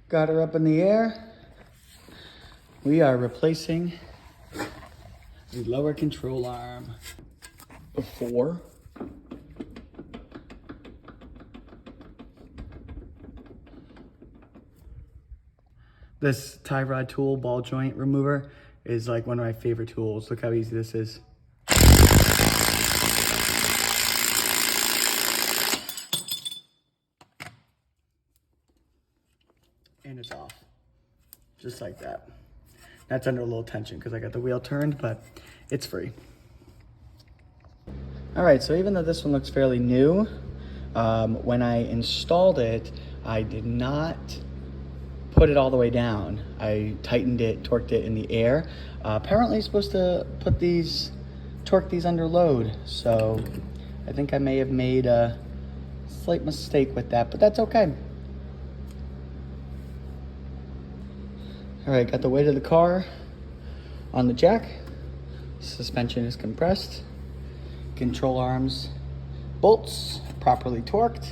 Got her up in the air. We are replacing the lower control arm. Before. This tie rod tool, ball joint remover, is like one of my favorite tools. Look how easy this is. And it's off, just like that. That's under a little tension because I got the wheel turned, but it's free. All right, so even though this one looks fairly new, when I installed it, I did not put it all the way down. I tightened it, torqued it in the air. Apparently you're supposed to torque these under load. So I think I may have made a slight mistake with that, but that's okay. All right, got the weight of the car on the jack. Suspension is compressed. Control arms, bolts properly torqued.